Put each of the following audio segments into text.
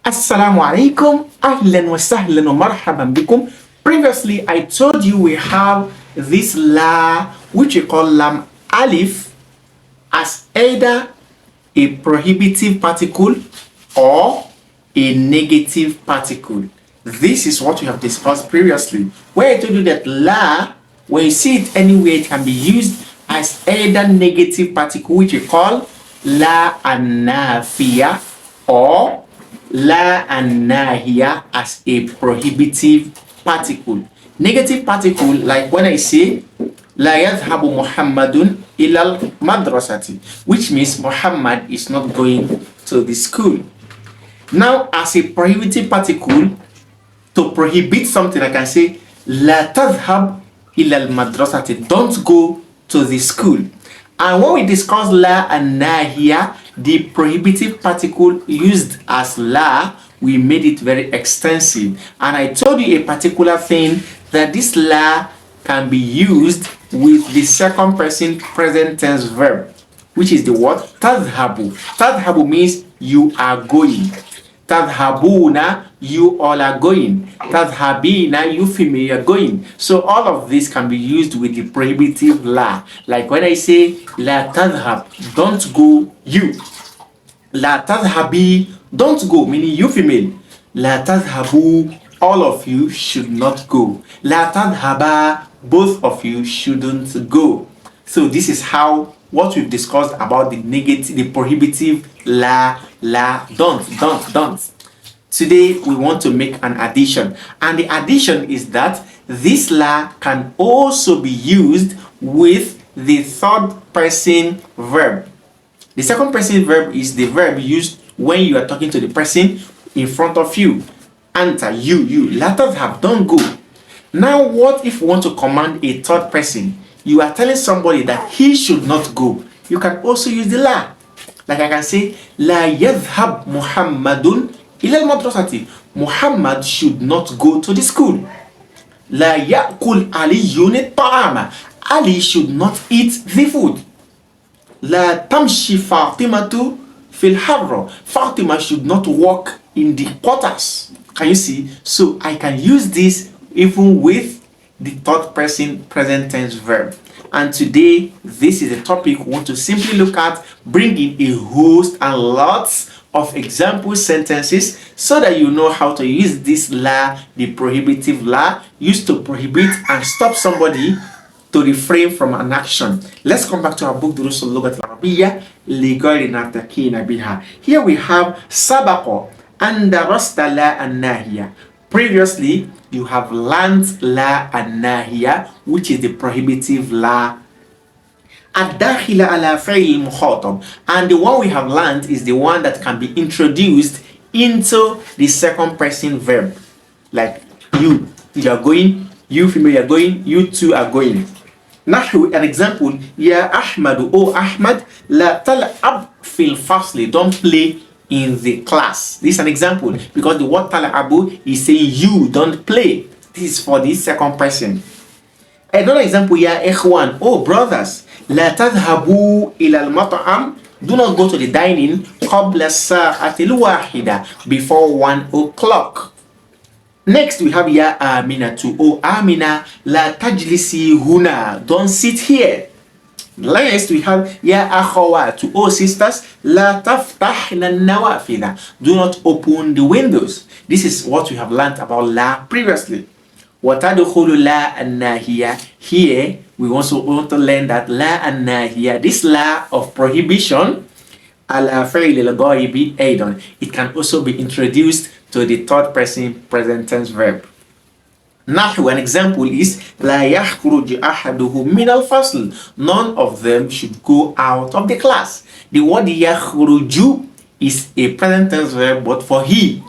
Assalamu alaikum, ahlan wa sahlan wa marhaban bikum. Previously, I told you we have this la, which we call lam alif, as either a prohibitive particle or a negative particle. This is what we have discussed previously, where I told you that la, when you see it anywhere, it can be used as either negative particle, which we call la an-nafiya, or la an-nahiya as a prohibitive particle. Negative particle, like when I say la yadhhabu Muhammadun ilal madrasati, which means Muhammad is not going to the school. Now, as a prohibitive particle, to prohibit something, I can say la tadhhab ilal madrasati, don't go to the school. And when we discuss la an-nahiya, the prohibitive particle used as la, we made it very extensive. And I told you a particular thing, that this la can be used with the second person present tense verb, which is the word tadhhabu. Tadhhabu means you are going. Tadhhabuna, you all are going. Tadhhabina, you female are going. So all of this can be used with the prohibitive la. Like when I say la tadhhab, don't go you. La tadhhabi, don't go, meaning you female. La tadhhabu, all of you should not go. La tadhhaba, both of you shouldn't go. So this is how what we've discussed about the negative, the prohibitive la, don't. Today we want to make an addition, and the addition is that this la can also be used with the third person verb. The second person verb is the verb used when you are talking to the person in front of you. Anta, you, la tadhhab, don't go. Now, what if you want to command a third person? You are telling somebody that he should not go. You can also use the la. Like I can say, la yadhhab Muhammadun ila al-madrasati. Muhammad should not go to the school. La ya'kul Aliyun at-ta'ama. Ali should not eat the food. La tamshi Fatimatu fil harra. Fatima should not walk in the quarters. Can you see? So I can use this even with the third person present tense verb. And today, this is a topic we want to simply look at, bringing a host and lots of example sentences so that you know how to use this la, the prohibitive la, used to prohibit and stop somebody to refrain from an action. Let's come back to our book, Durusul Lughatil Arabiyyah, لغير ناطقين بها. Here we have سبق أن درست لا الناهية. Previously, you have learned la an-nahiya, which is the prohibitive la. Ad-dakhila ala fi'l mukhatab, and the one we have learned is the one that can be introduced into the second person verb. Like you are going, you female are going, you two are going. Nahu, an example, Ya Ahmadu, O Ahmad, la tal'ab fil fasli, don't play in the class. This is an example, because the word tal'abu is saying you don't play. This is for the second person. Another example, ya ikhwan, oh brothers, la tadhhabu ila al-mat'am, do not go to the dining qabla sa'ati al-wahida, before 1 o'clock. Next we have ya aminatu, oh Amina, la tajlisi huna, don't sit here. Next we have ya akhawatu, oh sisters, la taftahna nawafida, do not open the windows. This is what we have learned about la previously. Watadkhulu la an-nahiya. Here we also want to learn that la an-nahiya, this la of prohibition, ala fi'l al-ghaibi aidan, it can also be introduced to the third person present tense verb. Nahu, an example is La yakhruj ahaduhum min al-fasl. None of them should go out of the class. The word yakhruju is a present tense verb, but for he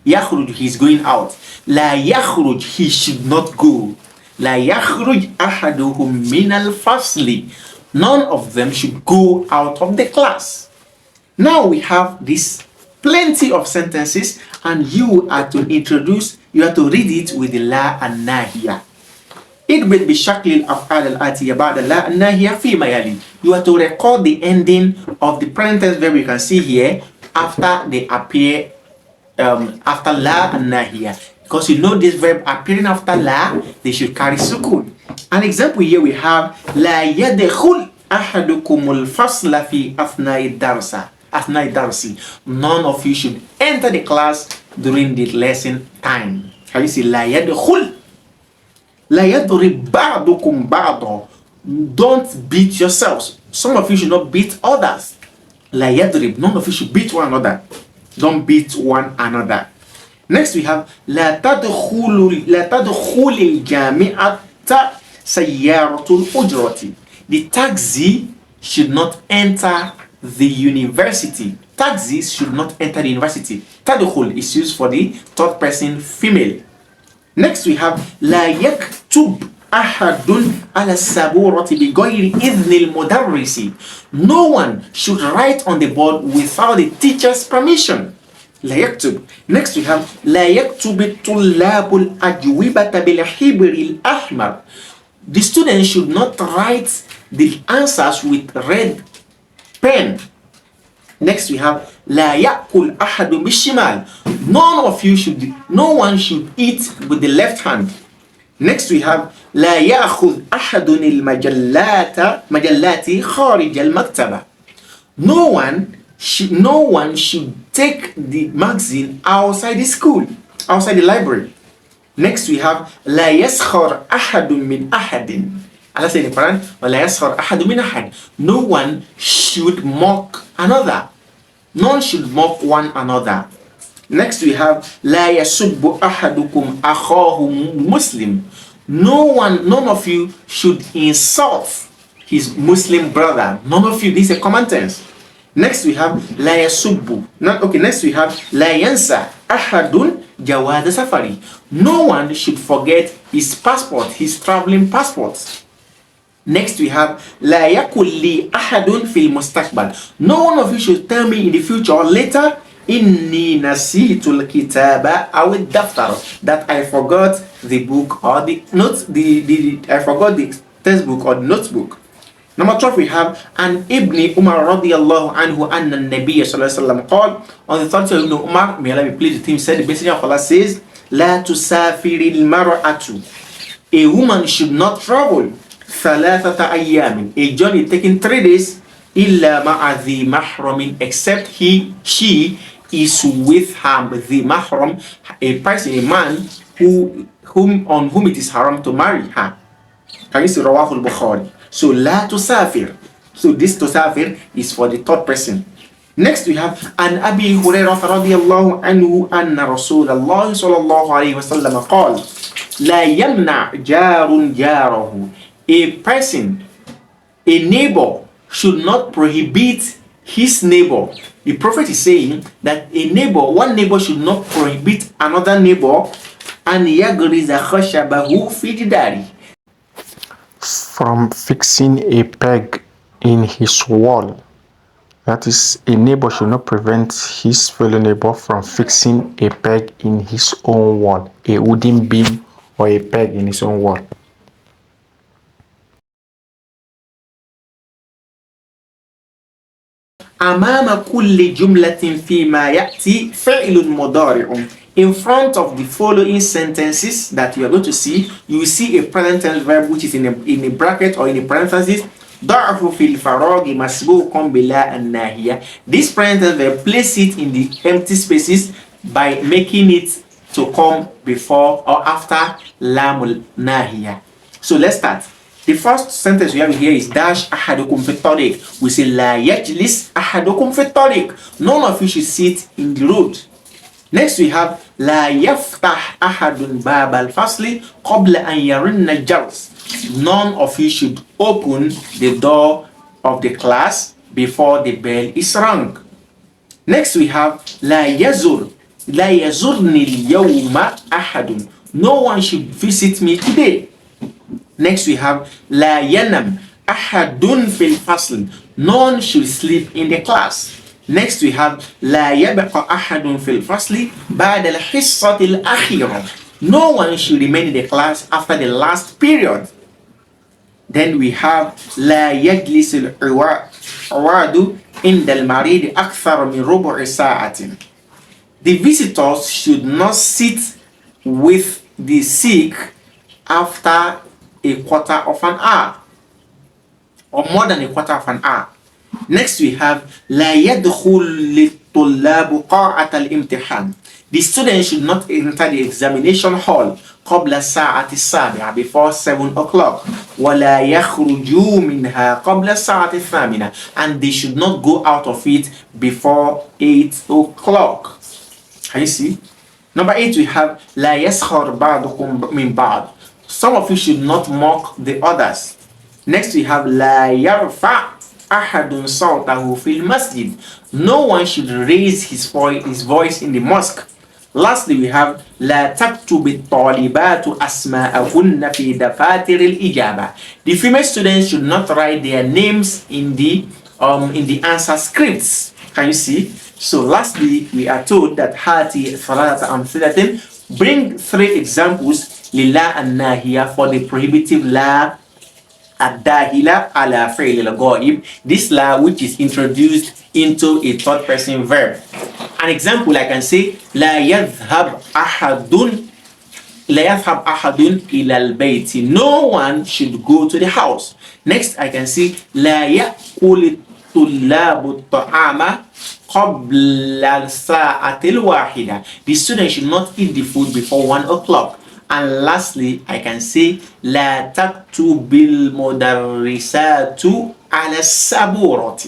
yakhruj, he is going out. La yakhruj, he should not go. La yakhruj ahaduhum min al-fasli. None of them should go out of the class. Now we have this plenty of sentences, and you are to read it with the la an-nahiya. اكبت بشكل الأفعال الآتية بعد لا الناهية فيما يلي. You are to record the ending of the present tense verb you can see here after they appear after la and nahiya. Because you know this verb appearing after la, they should carry sukun. An example here we have la yadkhul ahadukumul fasla fi athnai darsi. None of you should enter the class during the lesson time. How you say la yadkhul? La yadrib ba'dukum ba'da. Don't beat yourselves. Some of you should not beat others. La yadrib. None of you should beat one another. Don't beat one another. Next we have لا تدخل الجامعة سيارة الأجرة. The taxi should not enter the university. Taxis should not enter the university. تدخل is used for the third person female. Next we have لا يكتب أحد على السبورة بغير إذن المدرس. No one should write on the board without the teacher's permission. لا يكتب. Next we have لا يكتب الطلاب الأجوبة بالحبر الأحمر. The student should not write the answers with red pen. Next we have لا يأكل أحد بالشمال. No one should eat with the left hand. Next we have لا يأخذ أحد المجلات خارج المكتبة. No one should take the magazine outside the school, outside the library. Next we have لا يسخر أحد من أحد. Allah said in the Quran, ولا يسخر أحد من أحد. No one should mock another. None should mock one another. Next we have لا يسب أحدكم أخاه مسلم. None of you should insult his Muslim brother. None of you. This is a common tense. Next we have لا يسب. Next we have لا ينسى أحد جواز سفري. No one should forget his passport, his traveling passport. Next we have لا يقل لي أحد في المستقبل. No one of you should tell me in the future or later إني نسيت الكتاب أو الدفتر, that I forgot the book or the notes, I forgot the textbook or the notebook. Number 12 we have an Ibn Umar radiyallahu anhu anna Nabiy sallallahu alaihi wasallam قال, on the 30th of Ibn Umar, may Allah be pleased with him, said, the Messenger of Allah says, لا تسافر المرأة. A woman should not travel ثلاثة أيام, a journey taking 3 days, إلا مع ذي محرم, except she is with her, the mahram, a person, a man on whom it is haram to marry her. Can you see Rawahul Bukhari? So la tusafir. So this tusafir is for the third person. Next we have an Abi Hurairah radiyallahu anhu anna Rasulullah sallallahu alayhi wa sallam قال لا يمنع جار جاره. A person, a neighbor should not prohibit his neighbor. The Prophet is saying that one neighbor should not prohibit another neighbor and yagriza khashabahu fi jidari, from fixing a peg in his wall. That is, a neighbor should not prevent his fellow neighbor from fixing a peg in his own wall, a wooden beam or a peg in his own wall. أمام كل جملة فيما يأتي فعل مضارع. In front of the following sentences that you are going to see, you will see a present tense verb which is in a bracket or in a parenthesis. ضعف في الفراغ مسبوق بلا الناهية. This present tense verb, place it in the empty spaces by making it to come before or after lamul nahiya. So let's start. The first sentence we have here is dash ahadukum fi tariq. We say la yajlis ahadukum fi tariq. None of you should sit in the road. Next we have la yaftah ahadun bab al-fasli qabla an yarinna al-jars. None of you should open the door of the class before the bell is rung. Next we have la yazurni al-yawma ahadun. No one should visit me today. Next we have la yanam ahadun fil fasl. None should sleep in the class. Next we have la yabqa ahadun fil fasli ba'da al-hissati al-akhirah. No one should remain in the class after the last period. Then we have la yajlis al-uwadu inda al-marid akthar min rubu' sa'atin. The visitors should not sit with the sick after a quarter of an hour or more than a quarter of an hour. Next we have لا يدخل للطلاب قاعة الامتحان. The students should not enter the examination hall قبل الساعة السابعة before 7 o'clock. ولا يخرجوا منها قبل الساعة الثامنة, and they should not go out of it before 8 o'clock. Can you see? Number 8 we have لا يسخر بعضكم من بعض. Some of you should not mock the others. Next we have لا يرفع أحد صوته في المسجد. No one should raise his voice in the mosque. Lastly we have لا تكتب الطالبات أسماءهن في دفاتر الإجابة. The female students should not write their names in the answer scripts. Can you see? So lastly we are told that هاتي ثلاثة أمثلة, bring 3 examples للا الناهية for the prohibitive لا الداخلة على فعل الغائب, this la which is introduced into a third person verb. An example I can say لا يذهب أحد إلى البيت. No one should go to the house. Next I can say لا يأكل الطلاب الطعام قبل الساعة الواحدة. The student should not eat the food before 1 o'clock. And lastly, I can say لا تكتب المدرسات على السبورة.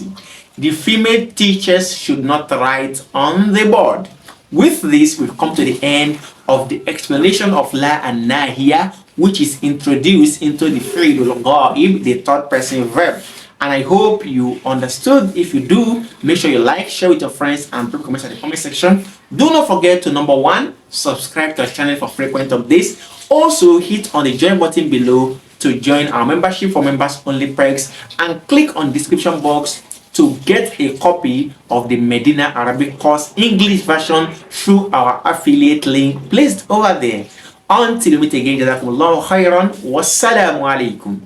The female teachers should not write on the board. With this, we've come to the end of the explanation of la and nahiya, which is introduced into the fi'l al-ghaib, the third person verb. And I hope you understood. If you do, make sure you like, share with your friends, and put comments in the comment section. Do not forget to number 1, subscribe to our channel for frequent updates. Also, hit on the join button below to join our membership for members only perks, and click on the description box to get a copy of the Madeenah Arabic Course English version through our affiliate link placed over there. Until we meet again, jazakumullahu khairan. Wassalamu alaikum.